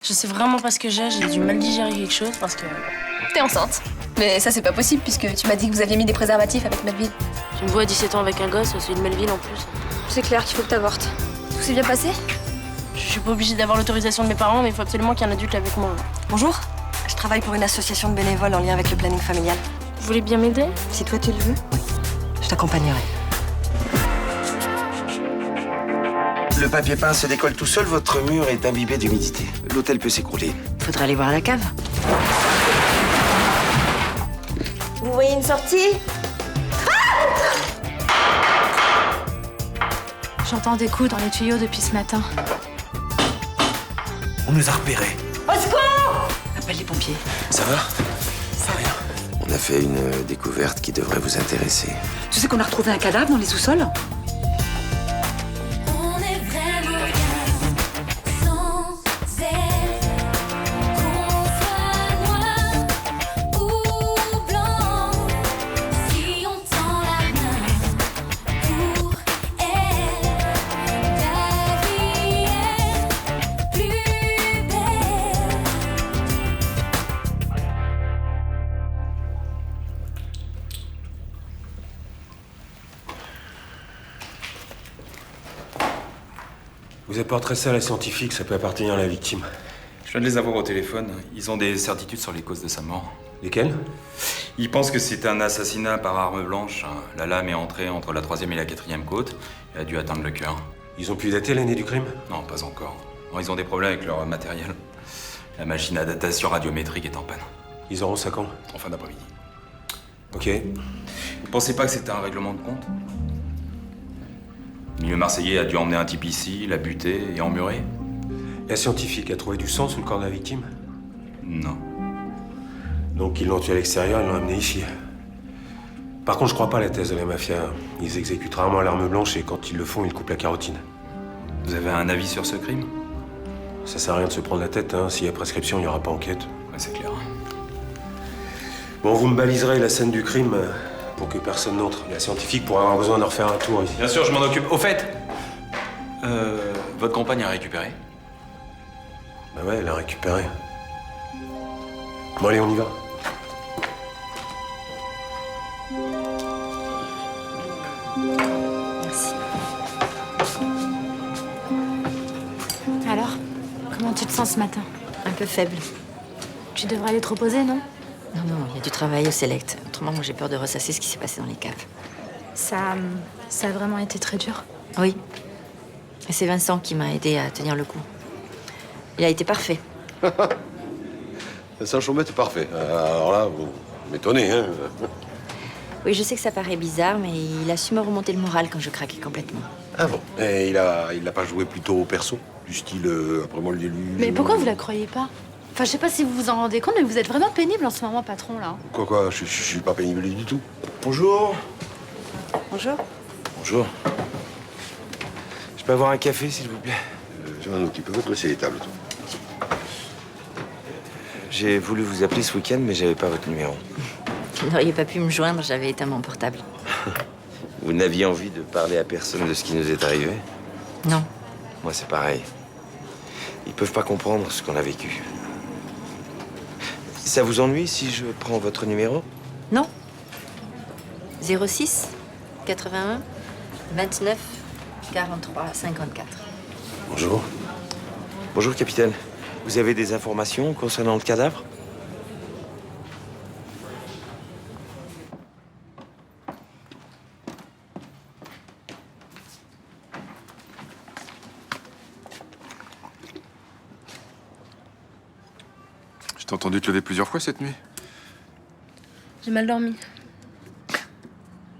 Je sais vraiment pas ce que j'ai du mal digérer quelque chose parce que... T'es enceinte. Mais ça, c'est pas possible puisque tu m'as dit que vous aviez mis des préservatifs avec Melville. Tu me vois à 17 ans avec un gosse, c'est une Melville en plus. C'est clair qu'il faut que t'avortes. Tout s'est bien passé? Je suis pas obligée d'avoir l'autorisation de mes parents, mais il faut absolument qu'il y ait un adulte avec moi. Bonjour, je travaille pour une association de bénévoles en lien avec le planning familial. Vous voulez bien m'aider? Si toi tu le veux, oui, je t'accompagnerai. Le papier peint se décolle tout seul, votre mur est imbibé d'humidité. L'hôtel peut s'écrouler. Faudrait aller voir la cave. Vous voyez une sortie? J'entends des coups dans les tuyaux depuis ce matin. On nous a repérés. Au secours! Appelle les pompiers. Ça va? Ça va rien. On a fait une découverte qui devrait vous intéresser. Tu sais qu'on a retrouvé un cadavre dans les sous-sols? Vous apporterez ça à la scientifique, ça peut appartenir à la victime. Je viens de les avoir au téléphone. Ils ont des certitudes sur les causes de sa mort. Lesquelles? Ils pensent que c'est un assassinat par arme blanche. La lame est entrée entre la 3e et la 4e côte. Elle a dû atteindre le cœur. Ils ont pu dater l'année du crime? Non, pas encore. Non, ils ont des problèmes avec leur matériel. La machine à datation radiométrique est en panne. Ils auront ça quand? En fin d'après-midi. Ok. Vous pensez pas que c'était un règlement de compte? Le milieu marseillais a dû emmener un type ici, l'a buté et emmurer? La scientifique a trouvé du sang sous le corps de la victime? Non. Donc ils l'ont tué à l'extérieur, ils l'ont amené ici. Par contre, je crois pas à la thèse de la mafia. Ils exécutent rarement l'arme blanche et quand ils le font, ils coupent la carotide. Vous avez un avis sur ce crime? Ça sert à rien de se prendre la tête, hein. S'il y a prescription, il n'y aura pas enquête. Ouais, c'est clair. Bon, vous me baliserez la scène du crime pour que personne n'entre. La scientifique pourra avoir besoin de refaire un tour ici. Bien sûr, je m'en occupe. Au fait, votre compagne a récupéré? Bah ouais, elle a récupéré. Bon, allez, on y va. Merci. Alors, comment tu te sens ce matin? Un peu faible. Tu devrais aller te reposer, non? Non, il y a du travail au Select. Autrement, moi, j'ai peur de ressasser ce qui s'est passé dans les caves. Ça a vraiment été très dur. Oui. Et c'est Vincent qui m'a aidé à tenir le coup. Il a été parfait. Vincent Chaumet est parfait. Alors là, vous m'étonnez, hein. Oui, je sais que ça paraît bizarre, mais il a su me remonter le moral quand je craquais complètement. Ah bon? Et il a pas joué plutôt au perso? Du style, après moi le déluge... Mais pourquoi vous la croyez pas? Enfin, je sais pas si vous vous en rendez compte, mais vous êtes vraiment pénible en ce moment, patron, là. Quoi, je suis pas pénible du tout. Bonjour. Bonjour. Bonjour. Je peux avoir un café, s'il vous plaît? Je m'en occupe, votre laisser les tables, toi. J'ai voulu vous appeler ce week-end, mais j'avais pas votre numéro. Vous n'auriez pas pu me joindre, j'avais éteint mon portable. Vous n'aviez envie de parler à personne de ce qui nous est arrivé? Non. Moi, c'est pareil. Ils peuvent pas comprendre ce qu'on a vécu. Ça vous ennuie si je prends votre numéro? Non. 06 81 29 43 54. Bonjour. Bonjour, capitaine. Vous avez des informations concernant le cadavre? Je t'ai entendu te lever plusieurs fois cette nuit. J'ai mal dormi.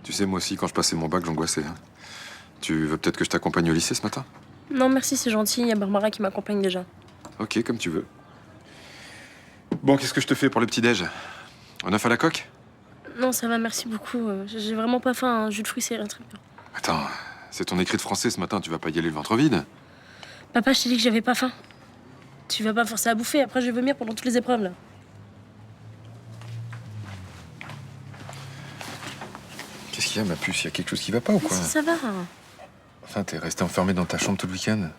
Tu sais, moi aussi, quand je passais mon bac, j'angoissais. Hein. Tu veux peut-être que je t'accompagne au lycée ce matin? Non, merci, c'est gentil. Il y a Barbara qui m'accompagne déjà. Ok, comme tu veux. Bon, qu'est-ce que je te fais pour le petit-déj? On a fait à la coque? Non, ça va, merci beaucoup. J'ai vraiment pas faim. Un jus de fruits, c'est très bien. Attends, c'est ton écrit de français ce matin, tu vas pas y aller le ventre vide? Papa, je t'ai dit que j'avais pas faim. Tu vas pas me forcer à bouffer, après je vais vomir pendant toutes les épreuves, là. Qu'est-ce qu'il y a, ma puce? Il y a quelque chose qui va pas ou quoi? Ça va. Enfin, t'es resté enfermé dans ta chambre tout le week-end.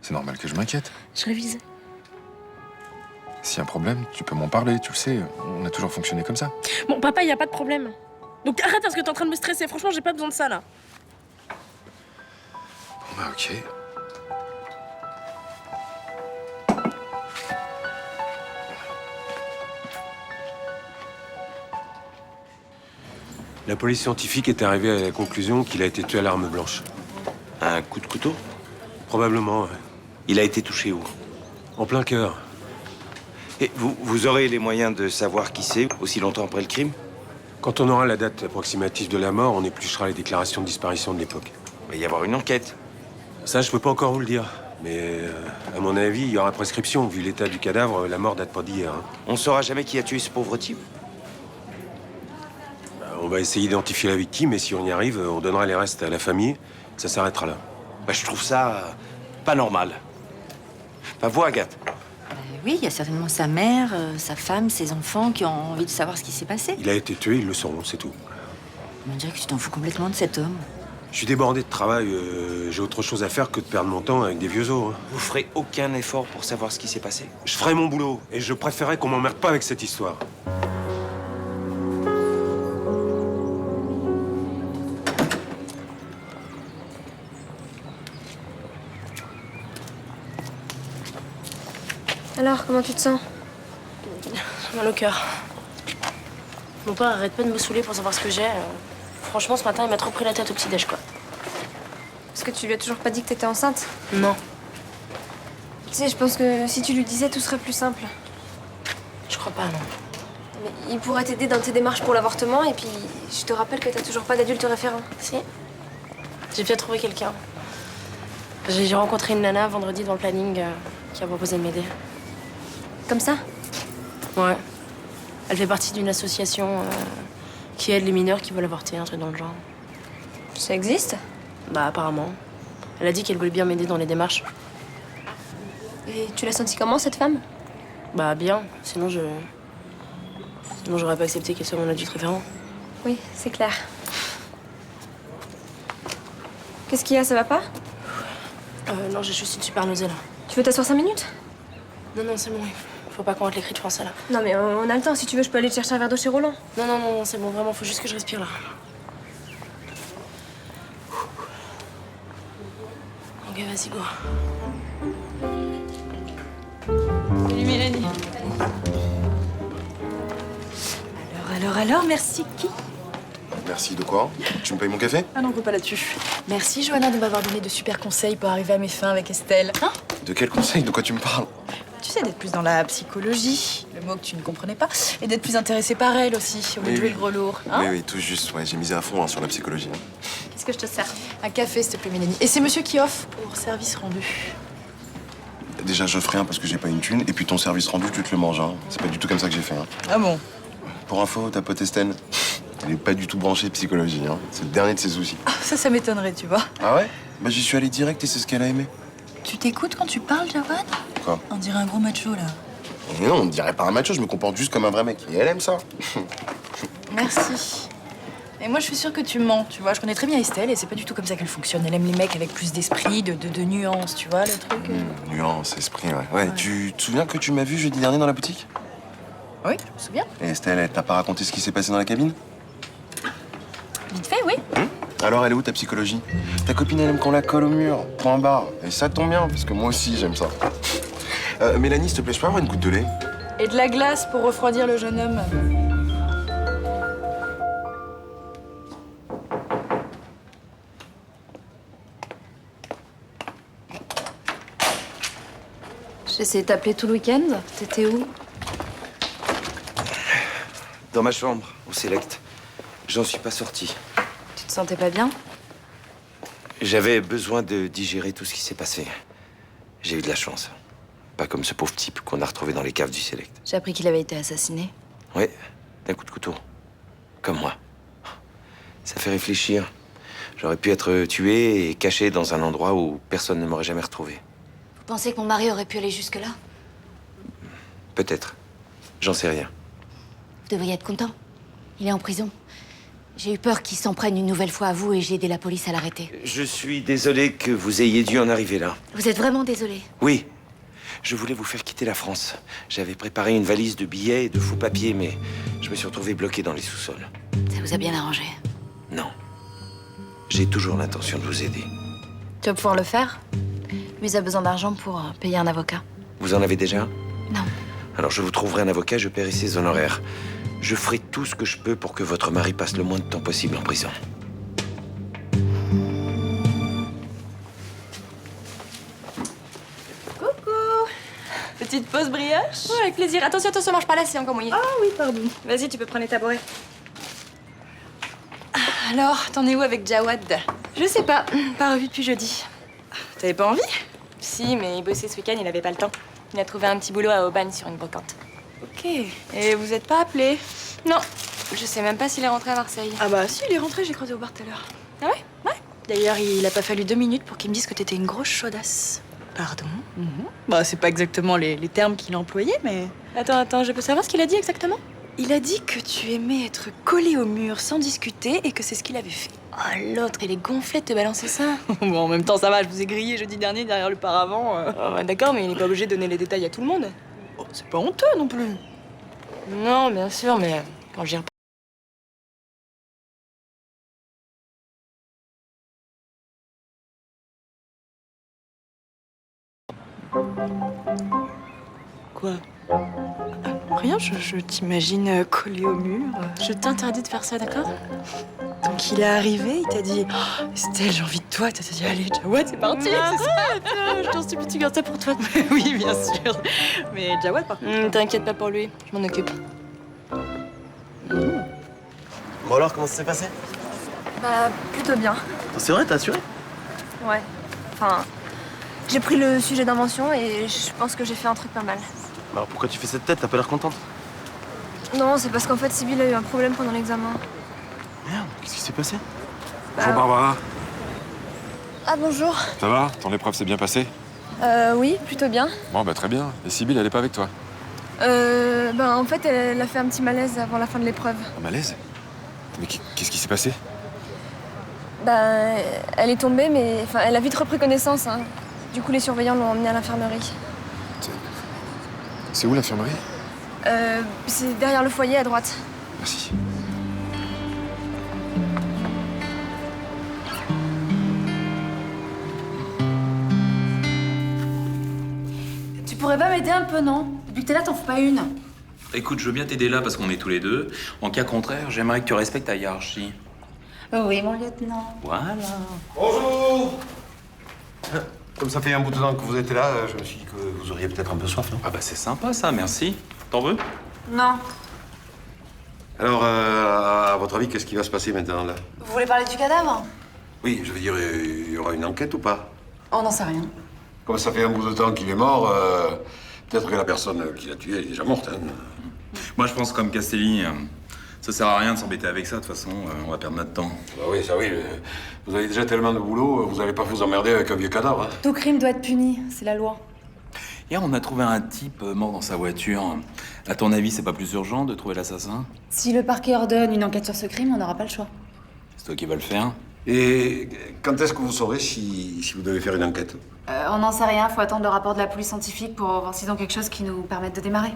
C'est normal que je m'inquiète. Je révisais. S'il y a un problème, tu peux m'en parler, tu le sais. On a toujours fonctionné comme ça. Bon, papa, y a pas de problème. Donc arrête parce que t'es en train de me stresser. Franchement, j'ai pas besoin de ça, là. Bon bah ok. La police scientifique est arrivée à la conclusion qu'il a été tué à l'arme blanche. Un coup de couteau? Probablement, ouais. Il a été touché où? En plein cœur. Et vous aurez les moyens de savoir qui c'est aussi longtemps après le crime? Quand on aura la date approximative de la mort, on épluchera les déclarations de disparition de l'époque. Il va y avoir une enquête. Ça, je peux pas encore vous le dire. Mais à mon avis, il y aura prescription. Vu l'état du cadavre, la mort date pas d'hier. Hein. On saura jamais qui a tué ce pauvre type? On va essayer d'identifier la victime et si on y arrive, on donnera les restes à la famille. Ça s'arrêtera là. Je trouve ça pas normal. Enfin, vous, Agathe? Oui, il y a certainement sa mère, sa femme, ses enfants qui ont envie de savoir ce qui s'est passé. Il a été tué, ils le sauront, c'est tout. On dirait que tu t'en fous complètement de cet homme. Je suis débordé de travail. J'ai autre chose à faire que de perdre mon temps avec des vieux os. Hein. Vous ferez aucun effort pour savoir ce qui s'est passé? Je ferai mon boulot et je préférais qu'on m'emmerde pas avec cette histoire. Alors, comment tu te sens? J'ai mal au cœur. Mon père arrête pas de me saouler pour savoir ce que j'ai. Franchement, ce matin, il m'a trop pris la tête au petit-déj, quoi. Parce que tu lui as toujours pas dit que t'étais enceinte? Non. Tu sais, je pense que si tu lui disais, tout serait plus simple. Je crois pas, non. Mais il pourrait t'aider dans tes démarches pour l'avortement, et puis je te rappelle que t'as toujours pas d'adulte référent. Si. J'ai bien trouvé quelqu'un. J'ai rencontré une nana vendredi devant le planning qui a proposé de m'aider. Comme ça? Ouais. Elle fait partie d'une association qui aide les mineurs qui veulent avorter, un truc dans le genre. Ça existe? Bah, apparemment. Elle a dit qu'elle voulait bien m'aider dans les démarches. Et tu l'as senti comment, cette femme? Bah, bien. Sinon, j'aurais pas accepté qu'elle soit mon adulte référent. Oui, c'est clair. Qu'est-ce qu'il y a, ça va pas? Non, j'ai juste une super nausée, là. Tu veux t'asseoir 5 minutes? Non, c'est bon. Faut pas qu'on rate l'écrit de français, là. Non, mais on a le temps. Si tu veux, je peux aller te chercher un verre d'eau chez Roland. Non, c'est bon. Vraiment, faut juste que je respire, là. Ok, vas-y, go. Salut Mélanie. Alors, merci qui? Merci de quoi? Tu me payes mon café? Ah non, on peut pas là-dessus. Merci Johanna de m'avoir donné de super conseils pour arriver à mes fins avec Estelle. Hein? De quel conseil? De quoi tu me parles? Tu sais, d'être plus dans la psychologie, le mot que tu ne comprenais pas, et d'être plus intéressée par elle aussi, au lieu de jouer le gros lourd. Hein? Oui, tout juste. Ouais, j'ai misé à fond sur la psychologie. Qu'est-ce que je te sers? Un café, s'il te plaît, Mélanie. Et c'est monsieur qui offre pour service rendu. Déjà, j'offre rien parce que j'ai pas une thune. Et puis ton service rendu, tu te le manges. Hein. C'est pas du tout comme ça que j'ai fait. Hein. Ah bon? Pour info, ta pote Estelle, elle est pas du tout branchée psychologie. Hein. C'est le dernier de ses soucis. Ah, ça m'étonnerait, tu vois. Ah ouais? Bah j'y suis allé direct et c'est ce qu'elle a aimé. Tu t'écoutes quand tu parles, Jawad? Quoi? On dirait un gros macho, là. Mais non, on me dirait pas un macho, je me comporte juste comme un vrai mec. Et elle aime ça. Merci. Et moi, je suis sûre que tu mens, tu vois. Je connais très bien Estelle et c'est pas du tout comme ça qu'elle fonctionne. Elle aime les mecs avec plus d'esprit, de nuances, tu vois, le truc. Nuance, esprit, ouais. Ouais, tu te souviens que tu m'as vu jeudi dernier dans la boutique? Oui, je me souviens. Et Estelle, elle t'a pas raconté ce qui s'est passé dans la cabine? Vite fait, oui. Alors, elle est où ta psychologie? Ta copine, elle aime qu'on la colle au mur, point barre. Et ça tombe bien, parce que moi aussi, j'aime ça. Mélanie, s'il te plaît, je peux avoir une goutte de lait? Et de la glace pour refroidir le jeune homme. J'ai essayé de t'appeler tout le week-end. T'étais où? Dans ma chambre, au Select. J'en suis pas sorti. Tu te sentais pas bien? J'avais besoin de digérer tout ce qui s'est passé. J'ai eu de la chance. Pas comme ce pauvre type qu'on a retrouvé dans les caves du Select. J'ai appris qu'il avait été assassiné. Oui, d'un coup de couteau. Comme moi. Ça fait réfléchir. J'aurais pu être tué et caché dans un endroit où personne ne m'aurait jamais retrouvé. Vous pensez que mon mari aurait pu aller jusque-là? Peut-être. J'en sais rien. Vous devriez être content. Il est en prison. J'ai eu peur qu'il s'en prenne une nouvelle fois à vous et j'ai aidé la police à l'arrêter. Je suis désolé que vous ayez dû en arriver là. Vous êtes vraiment désolé. Oui. Je voulais vous faire quitter la France. J'avais préparé une valise de billets et de faux papiers, mais je me suis retrouvé bloqué dans les sous-sols. Ça vous a bien arrangé. Non. J'ai toujours l'intention de vous aider. Tu vas pouvoir le faire? Lui, il a besoin d'argent pour payer un avocat. Vous en avez déjà? Non. Alors je vous trouverai un avocat, je paierai ses honoraires. Je ferai tout ce que je peux pour que votre mari passe le moins de temps possible en prison. Petite pause brioche? Ouais, avec plaisir. Attention, attention, mange pas là, c'est encore mouillé. Ah oui, pardon. Vas-y, tu peux prendre les tabourets. Alors, t'en es où avec Jawad? Je sais pas, pas revu depuis jeudi. T'avais pas envie? Si, mais il bossait ce week-end, il avait pas le temps. Il a trouvé un petit boulot à Aubagne sur une brocante. Ok. Et vous êtes pas appelés? Non, je sais même pas s'il est rentré à Marseille. Ah bah si, il est rentré, j'ai croisé au bar tout à l'heure. Ah ouais? Ouais. D'ailleurs, il a pas fallu 2 minutes pour qu'il me dise que t'étais une grosse chaudasse. Pardon? Bah, c'est pas exactement les termes qu'il a employés, mais... Attends, je peux savoir ce qu'il a dit exactement? Il a dit que tu aimais être collé au mur sans discuter et que c'est ce qu'il avait fait. Oh, l'autre, il est gonflé de te balancer ça. Bon, en même temps, ça va, je vous ai grillé jeudi dernier derrière le paravent. Oh, ouais, d'accord, mais il est pas obligé de donner les détails à tout le monde. Oh, c'est pas honteux non plus. Non, bien sûr, mais quand j'y repense... Quoi? Rien, je t'imagine collé au mur. Je t'interdis de faire ça, d'accord? Donc il est arrivé, il t'a dit oh, Estelle, j'ai envie de toi. T'as dit allez, Jawad, c'est parti. C'est ça. Je t'en supplie, tu gardes ça pour toi. Oui, bien sûr. Mais Jawad, par contre. T'inquiète pas pour lui, je m'en occupe. Bon alors, comment ça s'est passé? Bah, plutôt bien. C'est vrai, t'as assuré? Ouais. Enfin, j'ai pris le sujet d'invention et je pense que j'ai fait un truc pas mal. Alors pourquoi tu fais cette tête? T'as pas l'air contente? Non, c'est parce qu'en fait, Sybille a eu un problème pendant l'examen. Merde, qu'est-ce qui s'est passé? Bonjour Barbara. Ah, bonjour. Ça va? Ton épreuve s'est bien passée? Oui, plutôt bien. Bon, bah très bien. Et Sybille, elle est pas avec toi? Ben, en fait, elle a fait un petit malaise avant la fin de l'épreuve. Un malaise? Mais qu'est-ce qui s'est passé? Ben, elle est tombée, mais enfin, elle a vite repris connaissance. Hein. Du coup, les surveillants l'ont emmenée à l'infirmerie. C'est où l'infirmerie? C'est derrière le foyer à droite. Merci. Tu pourrais pas m'aider un peu, non? Depuis que t'es là, t'en fais pas une. Écoute, je veux bien t'aider là parce qu'on est tous les deux. En cas contraire, j'aimerais que tu respectes ta hiérarchie. Oui, mon lieutenant. Voilà. Bonjour. Comme ça fait un bout de temps que vous êtes là, je me suis dit que vous auriez peut-être un peu soif, non? Ah bah c'est sympa ça, merci. T'en veux? Non. Alors, à votre avis, qu'est-ce qui va se passer maintenant, là? Vous voulez parler du cadavre? Oui, je veux dire, il y aura une enquête ou pas? On n'en sait rien. Comme ça fait un bout de temps qu'il est mort, peut-être que la personne qui l'a tué est déjà morte, hein. Moi je pense comme Castelli, ça sert à rien de s'embêter avec ça, de toute façon, on va perdre notre temps. Bah oui, ça oui. Vous avez déjà tellement de boulot, vous n'allez pas vous emmerder avec un vieux cadavre, hein. Tout crime doit être puni, c'est la loi. Hier on a trouvé un type mort dans sa voiture. À ton avis, c'est pas plus urgent de trouver l'assassin? Si le parquet ordonne une enquête sur ce crime, on n'aura pas le choix. C'est toi qui vas le faire? Et quand est-ce que vous saurez si vous devez faire une enquête? On n'en sait rien, faut attendre le rapport de la police scientifique pour voir s'ils ont quelque chose qui nous permette de démarrer.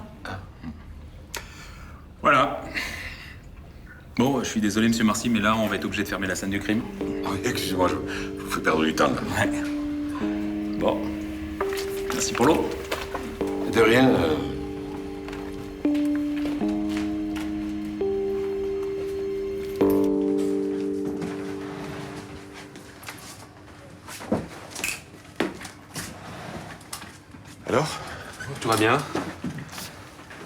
Voilà. Bon, je suis désolé, monsieur Marcy, mais là, on va être obligé de fermer la scène du crime. Oui, excusez-moi, je vous fais perdre du temps, là. Ouais. Bon. Merci pour l'eau. De rien. Alors? Tout va bien?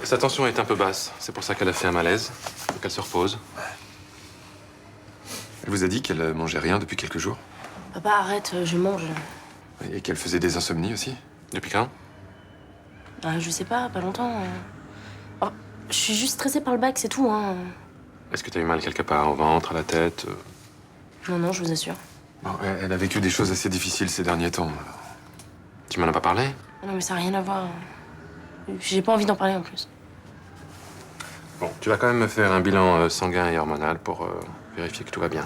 Sa tension est un peu basse. C'est pour ça qu'elle a fait un malaise. Faut qu'elle se repose. Elle vous a dit qu'elle mangeait rien depuis quelques jours? Papa, arrête, je mange. Et qu'elle faisait des insomnies aussi? Depuis quand? Ah, je sais pas longtemps. Oh, je suis juste stressée par le bac, c'est tout, hein. Est-ce que t'as eu mal quelque part, au ventre, à la tête? Non, je vous assure. Bon, elle a vécu des choses assez difficiles ces derniers temps. Tu m'en as pas parlé? Non, mais ça n'a rien à voir. J'ai pas envie d'en parler en plus. Bon, tu vas quand même me faire un bilan sanguin et hormonal pour vérifier que tout va bien.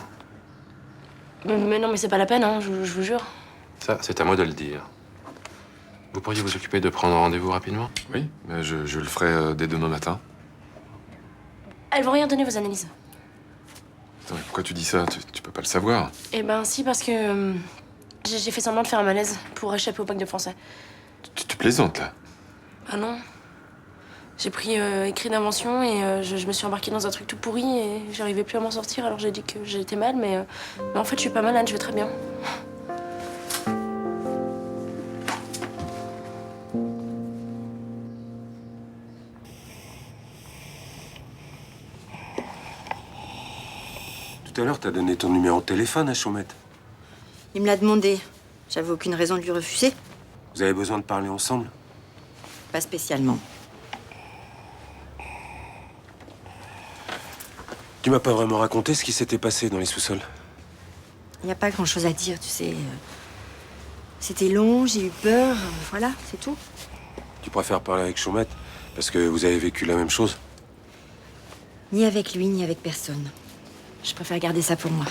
Mais non, mais c'est pas la peine, hein, je vous jure. Ça, c'est à moi de le dire. Vous pourriez vous occuper de prendre rendez-vous rapidement? Oui, mais je le ferai dès demain matin. Elles vont rien donner, vos analyses. Attends, mais pourquoi tu dis ça? Tu peux pas le savoir. Eh ben si, parce que j'ai fait semblant de faire un malaise pour échapper au bac de français. Tu plaisantes, là? Ah non. J'ai pris écrit d'invention et je me suis embarquée dans un truc tout pourri et j'arrivais plus à m'en sortir, alors j'ai dit que j'étais mal, mais en fait je suis pas malade, je vais très bien. Tout à l'heure, t'as donné ton numéro de téléphone à Chaumette. Il me l'a demandé. J'avais aucune raison de lui refuser. Vous avez besoin de parler ensemble? Pas spécialement. Tu m'as pas vraiment raconté ce qui s'était passé dans les sous-sols. Il n'y a pas grand-chose à dire, tu sais. C'était long, j'ai eu peur, voilà, c'est tout. Tu préfères parler avec Chaumette parce que vous avez vécu la même chose? Ni avec lui, ni avec personne. Je préfère garder ça pour moi.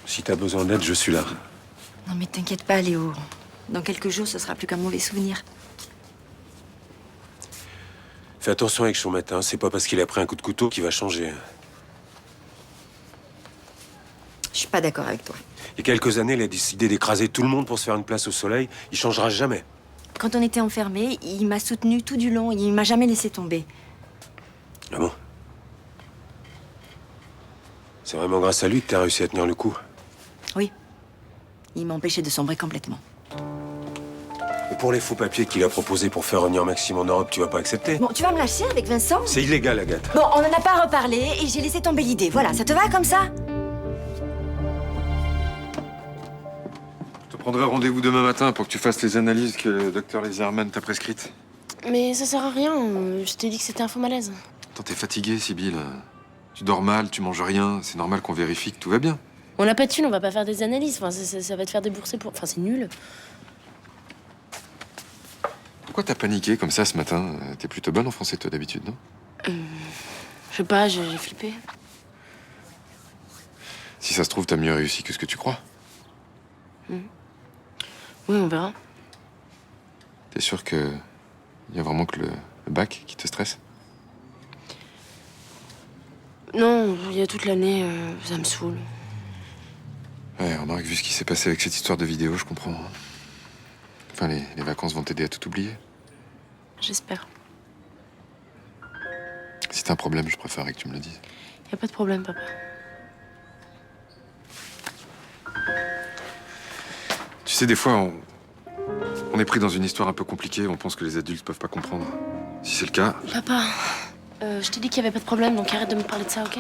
Si t'as besoin d'aide, je suis là. Non mais t'inquiète pas, Léo. Dans quelques jours, ce sera plus qu'un mauvais souvenir. Fais attention avec Chaumette, hein. C'est pas parce qu'il a pris un coup de couteau qu'il va changer. Je suis pas d'accord avec toi. Il y a quelques années, il a décidé d'écraser tout le monde pour se faire une place au soleil. Il changera jamais. Quand on était enfermés, il m'a soutenu tout du long. Il m'a jamais laissé tomber. Ah bon? C'est vraiment grâce à lui que t'as réussi à tenir le coup. Oui. Il m'a empêché de sombrer complètement. Et pour les faux papiers qu'il a proposés pour faire revenir Maxime en Europe, tu vas pas accepter? Bon, tu vas me lâcher avec Vincent? C'est illégal, Agathe. Bon, on en a pas reparlé et j'ai laissé tomber l'idée. Voilà, ça te va comme ça? Je te prendrai rendez-vous demain matin pour que tu fasses les analyses que le docteur Laserman t'a prescrites. Mais ça sert à rien, je t'ai dit que c'était un faux malaise. Attends, t'es fatiguée, Sibylle. Tu dors mal, tu manges rien. C'est normal qu'on vérifie que tout va bien. On n'a pas de thunes, on va pas faire des analyses, enfin ça va te faire débourser pour... Enfin c'est nul. Pourquoi t'as paniqué comme ça ce matin? T'es plutôt bonne en français, toi, d'habitude, non? Je sais pas, j'ai flippé. Si ça se trouve, t'as mieux réussi que ce que tu crois. Oui, on verra. T'es sûr que y a vraiment que le bac qui te stresse? Non, il y a toute l'année, ça me saoule. Ouais, remarque, vu ce qui s'est passé avec cette histoire de vidéo, je comprends. Enfin, les vacances vont t'aider à tout oublier. J'espère. Si t'as un problème, je préférerais que tu me le dises. Y a pas de problème, papa. Tu sais, des fois, on est pris dans une histoire un peu compliquée, on pense que les adultes peuvent pas comprendre. Si c'est le cas... Papa, je t'ai dit qu'il y avait pas de problème, donc arrête de me parler de ça, ok?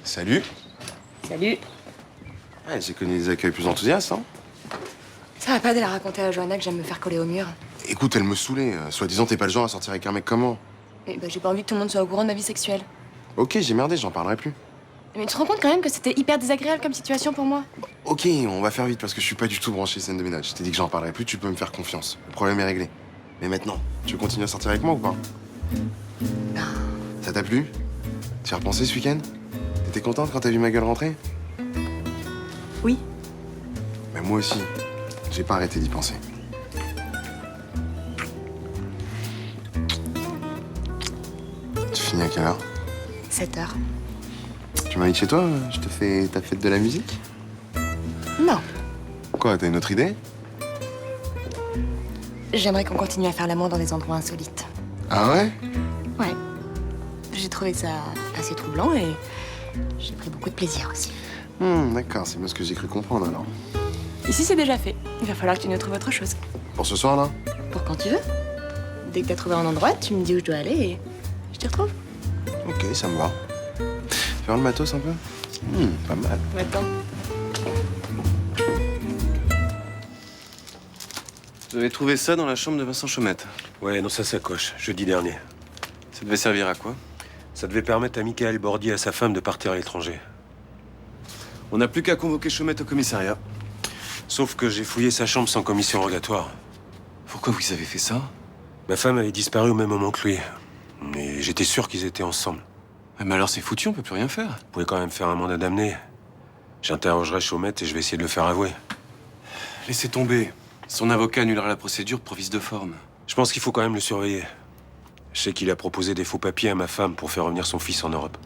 Salut. Salut. Ouais, j'ai connu des accueils plus enthousiastes, hein. Ça va pas de la raconter à Johanna que j'aime me faire coller au mur. Écoute, elle me saoulait. Soi-disant, t'es pas le genre à sortir avec un mec comme moi. Mais bah, j'ai pas envie que tout le monde soit au courant de ma vie sexuelle. Ok, j'ai merdé, j'en parlerai plus. Mais tu te rends compte quand même que c'était hyper désagréable comme situation pour moi? Ok, on va faire vite parce que je suis pas du tout branché scène de ménage. Je t'ai dit que j'en parlerai plus, tu peux me faire confiance. Le problème est réglé. Mais maintenant, tu veux continuer à sortir avec moi ou pas? Ça t'a plu? Tu as repensé ce week-end? T'étais contente quand t'as vu ma gueule rentrer? Oui. Mais moi aussi. J'ai pas arrêté d'y penser. Tu finis à quelle heure? 7h. Tu m'invites chez toi? Je te fais ta fête de la musique? Non. Quoi, t'as une autre idée? J'aimerais qu'on continue à faire l'amour dans des endroits insolites. Ah ouais? Ouais. J'ai trouvé ça assez troublant et j'ai pris beaucoup de plaisir aussi. D'accord, c'est bien ce que j'ai cru comprendre alors. Ici, c'est déjà fait. Il va falloir que tu nous trouves autre chose. Pour ce soir, là? Pour quand tu veux. Dès que t'as trouvé un endroit, tu me dis où je dois aller et je t'y retrouve. Ok, ça me va. Faire le matos un peu? Pas mal. Maintenant. Vous avez trouvé ça dans la chambre de Vincent Chaumette? Ouais, dans sa sacoche, jeudi dernier. Ça devait servir à quoi? Ça devait permettre à Michael Bordy et à sa femme de partir à l'étranger. On n'a plus qu'à convoquer Chaumette au commissariat. Sauf que j'ai fouillé sa chambre sans commission rogatoire. Pourquoi vous avez fait ça? Ma femme avait disparu au même moment que lui. Mais j'étais sûr qu'ils étaient ensemble. Mais alors c'est foutu, on peut plus rien faire. Vous pouvez quand même faire un mandat d'amener. J'interrogerai Chaumette et je vais essayer de le faire avouer. Laissez tomber. Son avocat annulera la procédure pour vice de forme. Je pense qu'il faut quand même le surveiller. Je sais qu'il a proposé des faux papiers à ma femme pour faire revenir son fils en Europe.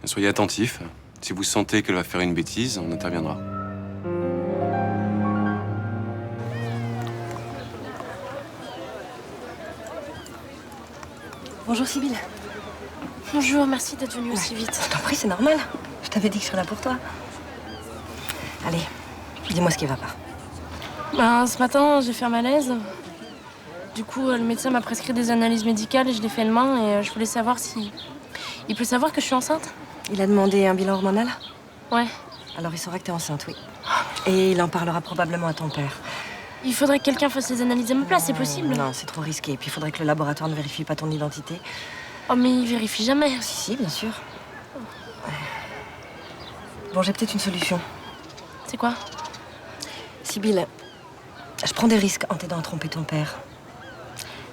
Soyez attentifs. Si vous sentez qu'elle va faire une bêtise, on interviendra. Bonjour, Sibylle. Bonjour, merci d'être venue aussi vite. Je t'en prie, c'est normal. Je t'avais dit que je serais là pour toi. Allez, dis-moi ce qui va pas. Ben, ce matin, j'ai fait un malaise. Du coup, le médecin m'a prescrit des analyses médicales et je l'ai fait demain. Et je voulais savoir si... Il peut savoir que je suis enceinte? Il a demandé un bilan hormonal? Ouais. Alors il saura que t'es enceinte, oui. Et il en parlera probablement à ton père. Il faudrait que quelqu'un fasse les analyses à ma place, c'est possible? Non, c'est trop risqué. Puis il faudrait que le laboratoire ne vérifie pas ton identité. Oh, mais il vérifie jamais. Si, bien sûr. Bon, j'ai peut-être une solution. C'est quoi? Sibylle, je prends des risques en t'aidant à tromper ton père.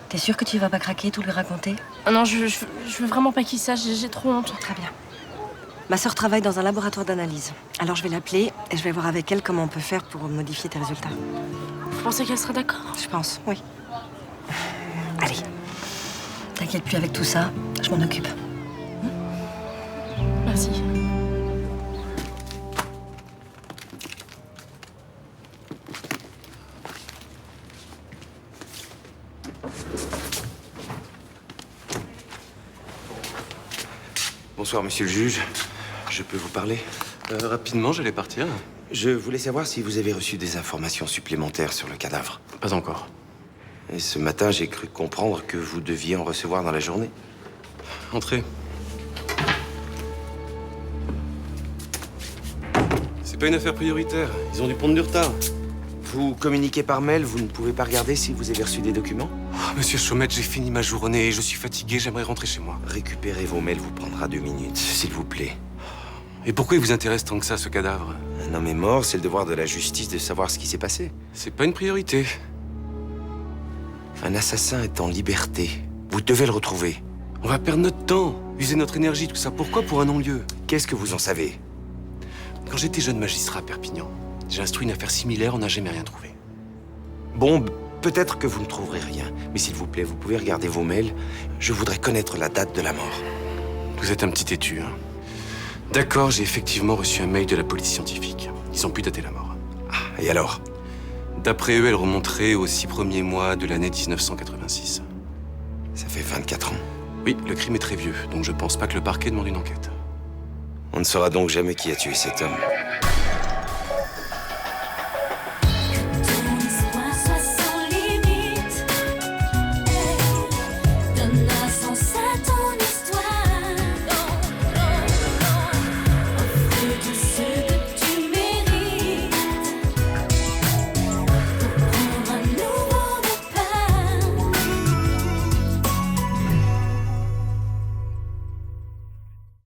T'es sûre que tu vas pas craquer, tout lui raconter? Oh non, je veux vraiment pas qu'il sache, j'ai trop honte. Très bien. Ma sœur travaille dans un laboratoire d'analyse. Alors je vais l'appeler et je vais voir avec elle comment on peut faire pour modifier tes résultats. Vous pensez qu'elle sera d'accord? Je pense, oui. Allez. T'inquiète plus avec tout ça, je m'en occupe. Merci. Bonsoir, monsieur le juge. Je peux vous parler? Rapidement, j'allais partir. Je voulais savoir si vous avez reçu des informations supplémentaires sur le cadavre. Pas encore. Et ce matin, j'ai cru comprendre que vous deviez en recevoir dans la journée. Entrez. C'est pas une affaire prioritaire. Ils ont dû prendre du retard. Vous communiquez par mail, vous ne pouvez pas regarder si vous avez reçu des documents? Monsieur Chaumette, j'ai fini ma journée et je suis fatigué, j'aimerais rentrer chez moi. Récupérez vos mails vous prendra 2 minutes, s'il vous plaît. Et pourquoi il vous intéresse tant que ça, ce cadavre? Un homme est mort, c'est le devoir de la justice de savoir ce qui s'est passé. C'est pas une priorité. Un assassin est en liberté. Vous devez le retrouver. On va perdre notre temps, user notre énergie, tout ça. Pourquoi pour un non-lieu? Qu'est-ce que vous en savez? Quand j'étais jeune magistrat à Perpignan, j'ai instruit une affaire similaire, on n'a jamais rien trouvé. Bon, peut-être que vous ne trouverez rien. Mais s'il vous plaît, vous pouvez regarder vos mails. Je voudrais connaître la date de la mort. Vous êtes un petit têtu, hein. D'accord, j'ai effectivement reçu un mail de la police scientifique. Ils ont pu dater la mort. Ah, et alors? D'après eux, elle remonterait aux 6 premiers mois de l'année 1986. Ça fait 24 ans. Oui, le crime est très vieux, donc je pense pas que le parquet demande une enquête. On ne saura donc jamais qui a tué cet homme.